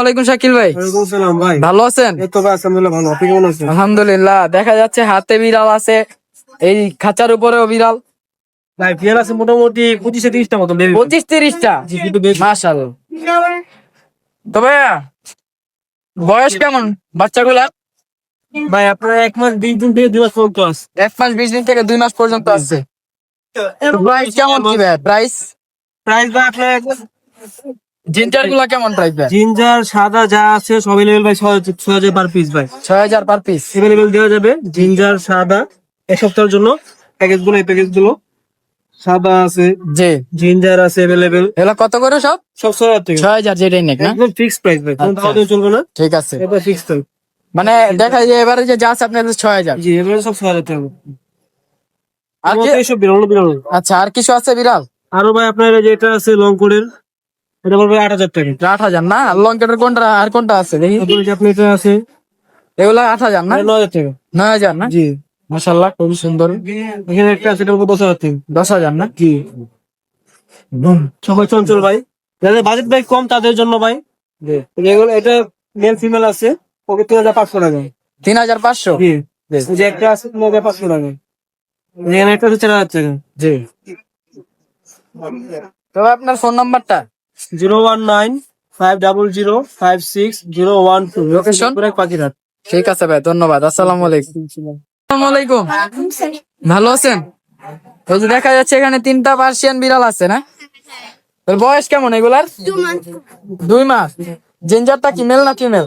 ওয়ালাইকুম শাকিল ভাই, ওয়ালাইকুম সালাম ভাই। ভালো আছেন? এই তো ভাই আলহামদুলিল্লাহ ভালো। আপনি কেমন আছেন? আলহামদুলিল্লাহ। দেখা যাচ্ছে হাতে বিড়াল আছে, এই খাঁচার উপরেও বিড়াল। ভাই বিড়াল আছে মোটামুটি 25-30টা মতো বেবি। 25-30টা, মাশাআল্লাহ। তো ভাইয়া বয়স কেমন বাচ্চাগুলা? ভাই আপনার 1 মাস 20 দিন থেকে 2 মাস পর্যন্ত আছে। 1 মাস 20 দিন থেকে 2 মাস পর্যন্ত আছে। প্রাইস কেমন কি ভাইয়া? প্রাইস প্রাইস ভাই আপনার জিঞ্জার গুলা কেমন প্রাইস ভাই? জিঞ্জার সাদা যা আছে সব अवेलेबल ভাই 6000 পার পিস ভাই। 6000 পার পিস अवेलेबल দেওয়া যাবে। জিঞ্জার সাদা এক সপ্তাহের জন্য এই প্যাকেজ গুলো সাদা আছে, জি। জিঞ্জার আছে अवेलेबल। এগুলা কত করে সব? সব 6000 টাকা। 6000 যেটাই নেক না? একদম ফিক্স প্রাইস ভাই, কোনো আচ্ছা। দাম দিয়ে চলবে না। ঠিক আছে, এটা ফিক্স প্রাইস। মানে দেখা যায় এবারে যে যা আছে আপনার 6000। জি এবারে সব 6000 টাকা। আর কি? এইসব বিড়াল বিড়াল। আচ্ছা, আর কিছু আছে বিড়াল? আরো ভাই আপনার এই যে এটা আছে লং কোডের, এটা পড়বে 8000 টাকা। 8000 না? লঙ্কেটের কোনটা আর কোনটা আছে দেখি? তারপরে যে আপনি এটা আছে এগুলা 8000 না? 9000 টাকা। 9000 না? জি মাশাআল্লাহ, খুব সুন্দর। এখানে একটা আছে এটা পড়বে 10000 টাকা। 10000 না? জি সবাই চঞ্চল ভাই, যাদের বাজেট ভাই কম তাদের জন্য ভাই। এগুলো এটা মেল ফিমেল আছে, ওকে 3500 টাকা। 3500? জি এই যে একটা আছে 3500 টাকা। এখানে একটা আছে 4000 টাকা। জি। তবে আপনার ফোন নাম্বারটা? 019-500-56012। লোকেশন? পাখিরহাট। ঠিক আছে ভাই, ধন্যবাদ। আসসালামু আলাইকুম। আসসালামু আলাইকুম, ভালো আছেন? ওই যে দেখা যাচ্ছে এখানে 3টা পার্সিয়ান বিড়াল আছে না? এর বয়স কেমন এগুলার? 2 মাস। জিঞ্জারটা কি মেল না ফিমেল?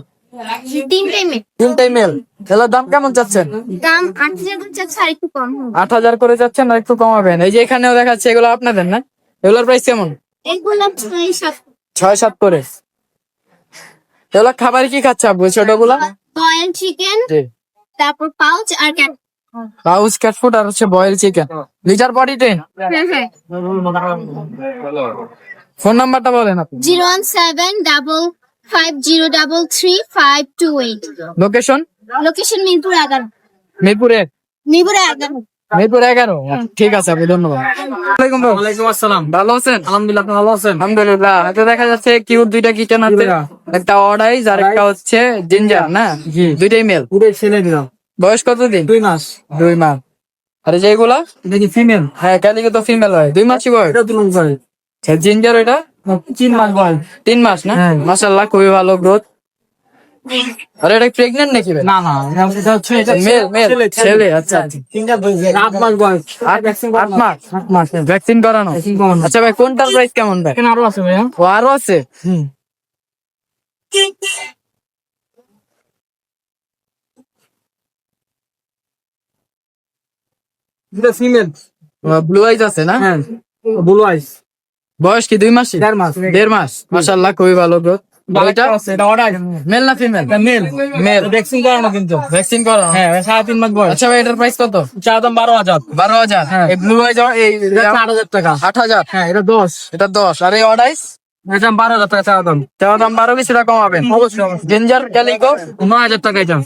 তিনটাই মেল। এগুলোর দাম কেমন চাচ্ছেন? দাম 8000 করে চাচ্ছে, আর একটু কম হবে। 8000 করে যাচ্ছেন, আর একটু কমাবেন? এই যে এখানেও দেখাচ্ছে এগুলো আপনাদের না? এগুলোর প্রাইস কেমন? এগুলো 6-7 6-7 করে। এগুলো খাবার কি খাচ্ছে আব্বু ছোটগুলা? বয়েল চিকেন, জি। তারপর পাউচ আর ক্যাট। পাউস, ক্যাট ফুড আর হচ্ছে boil chicken. Litter potty train. হ্যাঁ। ফোন নাম্বারটা বলেন আপনি। 017-55033-528। লোকেশন? লোকেশন মিরপুর 11। মিরপুরে? মিরপুর 11। মিরপুর 11। ঠিক আছে আপনি, ধন্যবাদ। ওয়ালাইকুম ভাই। ওয়ালাইকুম আসসালাম। ভালো আছেন? আলহামদুলিল্লাহ, আপনি ভালো আছেন? আলহামদুলিল্লাহ। হাতে দেখা যাচ্ছে কিউট 2টা কিটেন আছে, একটা অডাইজ আর একটা হচ্ছে জিঞ্জার না? জি দুইটাই মেল। পুরো ছেলে দিলাম। বয়স কত দিন? 2 মাস। 2 মাস। আর যেগুলা? এটা কি ফিমেল? হ্যাঁ, ক্যালিকে তো ফিমেল হয়। 2 মাসই বয়স। এটা তুলুন করে জিঞ্জার ওইটা 3 মাস বয়স। 3 মাস না? হ্যাঁ। মাশাআল্লাহ, খুবই ভালো গ্রোথ। আর এটা প্রেগন্যান্ট নাকি ভাই? না না এটা হচ্ছে মেল মেল ছেলে। আচ্ছা, 8 মাস বয়স। 8 মাস। 8 মাস। ভ্যাকসিন করানো? আচ্ছা ভাই, কোনটার প্রাইস কেমন ভাই? এখানে আরো আছে ভাইয়া। ও আরো আছে? এটা ফিমেল। ব্লু আইজ আছে না? হ্যাঁ ব্লু আইস। বয়স কি 2 মাসই? 1.5 মাস। 1.5 মাস। মাশাআল্লাহ, খুবই ভালো গ্রোথ। এটা আছে, এটা অর্ডার। মেল না ফিমেল? মেল। মেল। ভ্যাকসিন করানো কিন্তু। ভ্যাকসিন করানো? হ্যাঁ 3.5 মাস বয়স। আচ্ছা ভাই, এটার প্রাইস কত? চার দাম 12000। 12000? হ্যাঁ। এই ব্লু আইজ এই এটা 8000 টাকা। 8000? হ্যাঁ এটা 10। এটা 10। আর এই অডাইস? এটা 12000 টাকা চার দাম। তেমন দাম 12 কিছুটা কমাবেন? অবশ্যই অবশ্যই। Ginger calico? 9000 টাকা এটা।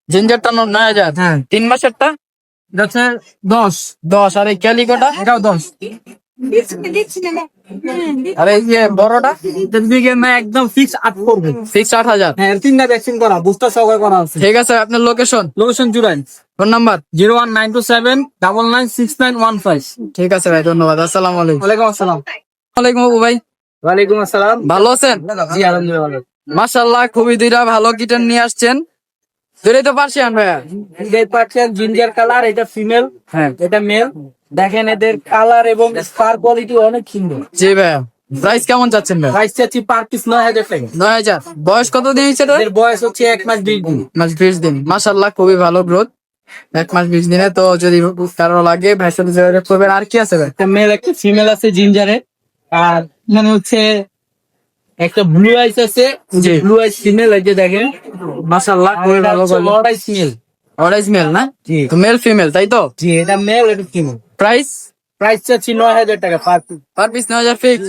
জিঞ্জারটা 9000? হ্যাঁ 3 মাসেরটা? এটা হচ্ছে 10। 10। আর এই ক্যালিকোটা? এটাও 10। আর এই যে বড়টা? এটা দিকে না একদম ফিক্স 8 করবে। 8000? হ্যাঁ 3টা ভ্যাকসিন করা, বুস্টার সহকারে করা আছে। ঠিক আছে, আপনার location? Location Jurain. Phone number? 01927996915। ঠিক আছে ভাই, ধন্যবাদ। আসসালামু আলাইকুম। ওয়ালাইকুম আসসালাম। ওয়ালাইকুম আবু ভাই, ওয়ালাইকুম আসসালাম। ভালো আছেন? জি আলহামদুলিল্লাহ ভালো। মাশাআল্লাহ, খুবই 2টা ভালো কিটেন নিয়ে আসছেন। দুটোই তো পার্সিয়ান ভাইয়া? এই পাচ্ছেন জিঞ্জার কালার, এটা ফিমেল, হ্যাঁ। এটা মেল। দেখেন এদের কালার এবং স্পার কোয়ালিটি অনেক সুন্দর। জি ভাইয়া। প্রাইস কেমন চাচ্ছেন ভাই? প্রাইস চাচ্ছি পার পিস 9000 টাকা। 9000। বয়স কত দিন হয়েছে? এদের বয়স হচ্ছে 1 মাস 20 দিন। মাস 20 দিন। মাশাআল্লাহ, খুবই ভালো গ্রোথ। 1 মাস 20 দিনে। তো যদি কারো লাগে ভাই সাথে যোগাযোগ করবেন। আর কি আছে ভাই? একটা মেল একটা ফিমেল আছে জিঞ্জারে। আর মানে হচ্ছে একটা ব্লু আইস আছে, জি। ব্লু আইস ফিমেল, এই যে দেখেন। মাশাআল্লাহ, খুবই ভালো বলে। Lord eyes male. Orange mail না? জি তো মেল ফিমেল তাই তো? জি এটা মেল, এটা ফিমেল। প্রাইস? প্রাইস চাচ্ছি 9000 টাকা per piece. Per piece 9000 fix?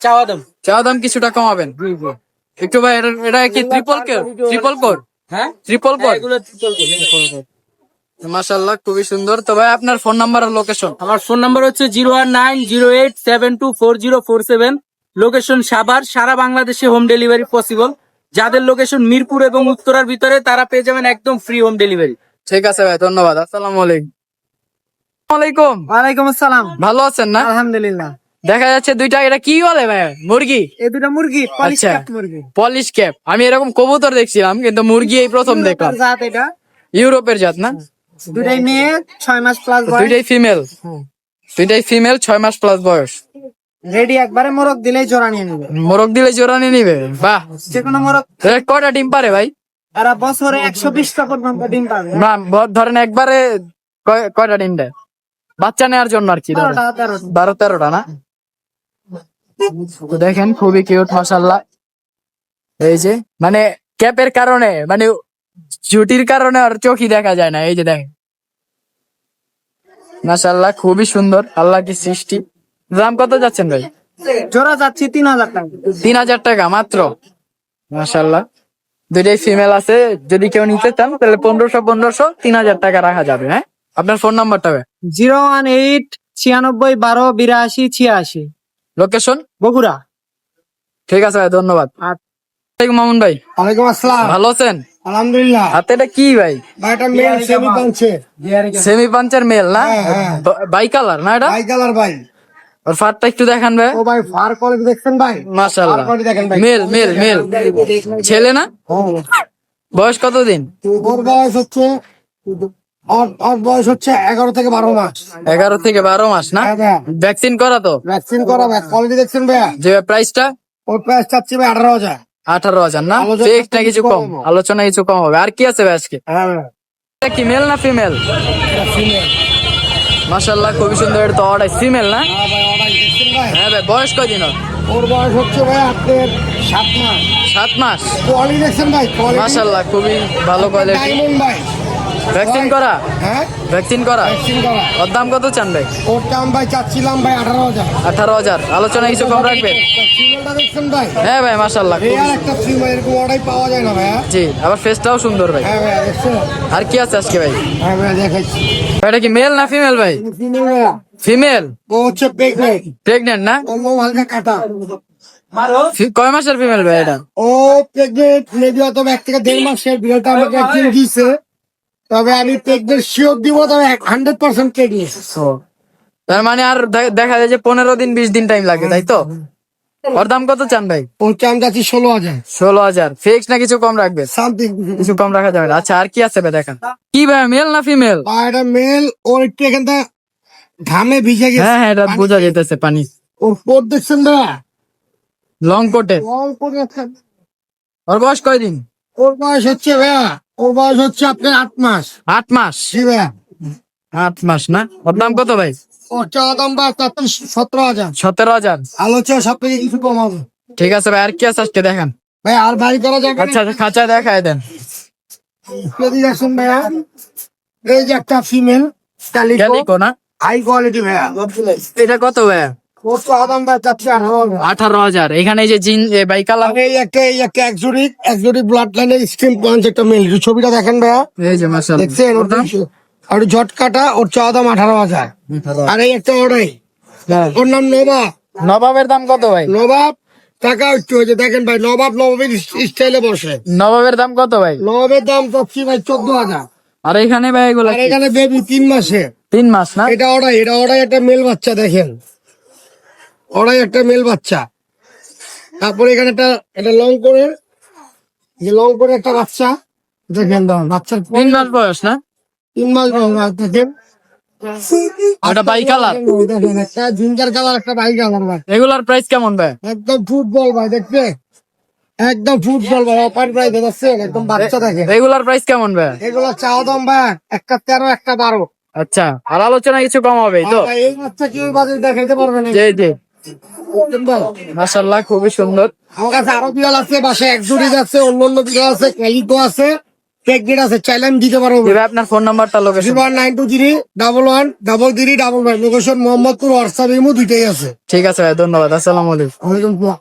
চাওয়া দাম। চাওয়া দাম কিছুটা কমাবেন? জি জি। একটু ভাই, এটা কি ট্রিপল কোর? Triple core? হ্যাঁ ট্রিপল কোর? এগুলো triple coat। মাশাআল্লাহ, খুবই সুন্দর। তো ভাই আপনার ফোন নাম্বার আর লোকেশন? আমার ফোন নাম্বার হচ্ছে 01908724047। লোকেশন সাভার। সারা বাংলাদেশে হোম ডেলিভারি পসিবল। যাদের লোকেশন মিরপুর এবং উত্তরার ভিতরে তারা পেয়ে যাবেন একদম ফ্রি হোম ডেলিভারি। ঠিক আছে ভাই, ধন্যবাদ। আসসালামু আলাইকুম। ওয়ালাইকুম। ওয়ালাইকুম আসসালাম। ভালো আছেন না? আলহামদুলিল্লাহ। দেখা যাচ্ছে দুইটা, এটা কি বলে ভাই? মুরগি? এই দুটো মুরগি, পলিশ আচ্ছা। কাট মুরগি। Polish cap. আমি এরকম কবুতর দেখছিলাম, কিন্তু মুরগি এই প্রথম দেখলাম। জাত এটা। ইউরোপের জাত না? দুটাই মেয়ে, 6 মাস প্লাস বয়স। দুইটাই ফিমেল। দুইটাই ফিমেল, 6 মাস প্লাস বয়স। রেডি, একবারে মোরগ দিলেই জোড়া নিয়ে নেবে। মোরগ দিলে জোড়া নিয়ে নিবে? বাহ। যে কোনো মোরগ। এরা কয়টা ডিম পারে ভাই? এরা বছরে 120টা পর্যন্ত ডিম পাবে। না, ধরেন একবারে কয়টা ডিম দেয়? বাচ্চা নেওয়ার জন্য আর কি, 12টা 13টা। 12-13টা না? তো দেখেন খুবই কিউট মাশাআল্লাহ। এই যে মানে ক্যাপের কারণে, মানে ঝুটির কারণে আর চোখই দেখা যায় না। এই যে দেখেন মাশাআল্লাহ, খুবই সুন্দর, আল্লাহ কি সৃষ্টি। দাম কত যাচ্ছেন ভাই? জোড়া যাচ্ছে 3000 টাকা। 3000 টাকা মাত্র। মাশাআল্লাহ, দুইটাই ফিমেল আছে। যদি কেউ নিতে চান তাহলে 1500 3000 টাকা রাখা যাবে। হ্যাঁ, আপনার ফোন নাম্বারটা ভাই? 018 96 12 82 86। লোকেশন? বগুড়া। ঠিক আছে ভাই, ধন্যবাদ। আসসালামু মামুন ভাই, ওয়ালাইকুম আসসালাম। ভালো আছেন? আলহামদুলিল্লাহ। হাতে এটা কি ভাই? ভাইটা মেল সেমি পাঞ্চে। সেমি পাঞ্চের মেল না? হ্যাঁ। বাই কালার না এটা? ভাই কালার ভাই। ওর ফারটা একটু দেখান ভাই। ও ভাই ফার কোয়ালিটি দেখছেন ভাই? মাশাআল্লাহ, ফার কোয়ালিটি দেখেন ভাই। Male male male. ছেলে না? বয়স কত দিন? ওর বয়স হচ্ছে ওর বয়স হচ্ছে 11 থেকে 12 মাস। 11 থেকে 12 মাস না? হ্যাঁ ভাই। ভ্যাকসিন করা তো? ভ্যাকসিন করা ভাই। কোয়ালিটি দেখছেন ভাইয়া? যে প্রাইসটা? ওর প্রাইস চাচ্ছি ভাই 18,000। 18,000 না? আলোচনা ফিক্সড না কিছু কম? কম। আলোচনা কিছু কম হবে। আর কি আছে ভাই আজকে? হ্যাঁ ভাই। এটা কি মেল না ফিমেল? মাশাআল্লাহ, খুবই সুন্দর। এটা তো অর্ডার ফিমেল না? হ্যাঁ ভাই, অর্ডার দেখছেন ভাই? হ্যাঁ ভাই, বয়স কয়দিন ওর? ওর বয়স হচ্ছে ভাই আপনার 7 মাস। 7 মাস। কোয়ালিটি দেখছেন ভাই? কোয়ালিটি মাশাআল্লাহ, খুবই ভালো কোয়ালিটি। ডায়মন্ড ভাই। ভ্যাকসিন করা? হ্যাঁ, ভ্যাকসিন করা। ভ্যাকসিন করা। ওর দাম কত চান ভাই? ওর দাম ভাই চাচ্ছিলাম ভাই 18,000। 18,000। আলোচনা কিছু কম রাখবেন? ফিমেলটা দেখছেন ভাই? হ্যাঁ ভাই, মাশাআল্লাহ। রিয়াল একটা ফিমেল, এরকম অর্ডারই পাওয়া যায় না ভাইয়া। জি, আবার ফেসটাও সুন্দর ভাই। হ্যাঁ ভাইয়া, দেখছেন? আর কি আছে আজকে ভাই? হ্যাঁ ভাইয়া, দেখাচ্ছি। এটা কি মেল না ফিমেল ভাই? ফিমেল ভাইয়া। ফিমেল। ও হচ্ছে প্রেগনেন্ট। প্রেগনেন্ট না? ওর লোম হালকা কাটা। কয় মাসের ফিমেল ভাই এটা? ও প্রেগনেন্ট মেবি হয়তো 1 থেকে 1.5 মাসের। বিড়ালটা আমাকে একদিন দিয়েছে, তবে আমি প্রেগনেন্ট শিওর দিব, তবে 100% প্রেগনেন্ট। তার মানে আর দেখা যায় যে 15 দিন 20 দিন টাইম লাগে, তাই তো? ওর দাম কত চান ভাই? ওর চাম যাচ্ছি 16,000 16,000। ফিক্স না কিছু কম রাখবে? সামথিং। কিছু কম রাখা যাবে না। আচ্ছা, আর কি আছে ভাই দেখান। কি ভাই, মেল না ফিমেল? আর এটা মেল। ওর একটু এখানটা ঘামে ভিজে গেছে। হ্যাঁ হ্যাঁ, এটা বোঝা যেতেছে পানি। ওর কোট দেখছেন ভাইয়া? লং কোটে। লং কোট আছে। ওর বয়স কয়দিন? ওর বয়স হচ্ছে ভাইয়া, ওর বয়স হচ্ছে আপনার 8 মাস। 8 মাস। জি ভাইয়া। 8 মাস না? ওর দাম কত ভাই? ওর চাওয়া দাম বা 17,000। 17,000। আলোচনা সব থেকে কিছু কম হবে। ঠিক আছে ভাই, আর কি আছে আজকে দেখান। ভাই আর বাড়ি করা যাবে না? আচ্ছা, খাঁচা দেখায় দেন। যদি দেখছেন ভাইয়া, এই যে একটা ফিমেল ক্যালিকো, ক্যালিকো না? হাই কোয়ালিটি ভাইয়া। এটা কত ভাই? ওর চাওয়া দাম ভাই চাচ্ছি 18,000। 18,000। এখানে এই যে জিন বাই কালার। আর এই একটা এক্সোটিক ব্লাড লাইনের স্কিন পয়েন্ট একটা মেল। ছবিটা দেখেন ভাইয়া? এই যে মাশাআল্লাহ। দেখছেন? ওর দাম? আর ঝট কাটা। ওর চাওয়া দাম 18,000। আর এই একটা ওটাই, হ্যাঁ। ওর নাম নবাব। নবাবের দাম কত ভাই? নবাব টাকা একটু হয়েছে, দেখেন ভাই, নবাবের স্টাইলে বসে। নবাবের দাম কত ভাই? নবাবের দাম চাচ্ছি ভাই 14,000। আর এখানে ভাই এগুলো আর এখানে বেবি 3 মাসে। 3 মাস না? এটা ওটাই একটা মেল বাচ্চা, দেখেন ওটাই একটা মেল বাচ্চা। তারপরে এখানে একটা লং করে একটা বাচ্চা, দেখেন দাম বাচ্চার 3 মাস বয়স না? 3 মাস বয়স, দেখেন। ওটা বাই কালার। দেখেন একটা জিঞ্জার কালার, একটা বাই কালার ভাই। এগুলার প্রাইস কেমন ভাই? একদম ফুটবল ভাই, দেখবে একদম ফুটবল ভাই। অপার প্রাইস দেখছেন? একদম বাচ্চা দেখেন। রেগুলার প্রাইস কেমন ভাই? এগুলো চাওয়া দাম ভাই একটা 13, একটা 12। আচ্ছা, আর আলোচনা কিছু কম হবে তো? ভাই এই বাচ্চা কি ওই বাজারে দেখাইতে পারবে না? জি জি, বুঝছেন ভাই? মাশাআল্লাহ, খুবই সুন্দর। আমার কাছে আরো বিড়াল আছে, বাসায় একজুড়ি আছে, অন্য বিড়াল আছে, ক্যালিকো আছে, প্রেগনেন্ট আছে, চাইলে আমি দিতে পারবো। জি ভাই, আপনার ফোন নাম্বারটা, location? 01923 11 33 55। Location Mohammadpur, WhatsApp imo দুইটাই আছে। ঠিক আছে ভাই, ধন্যবাদ। আসসালামু আলাইকুম। ওয়ালাইকুম আসসালাম।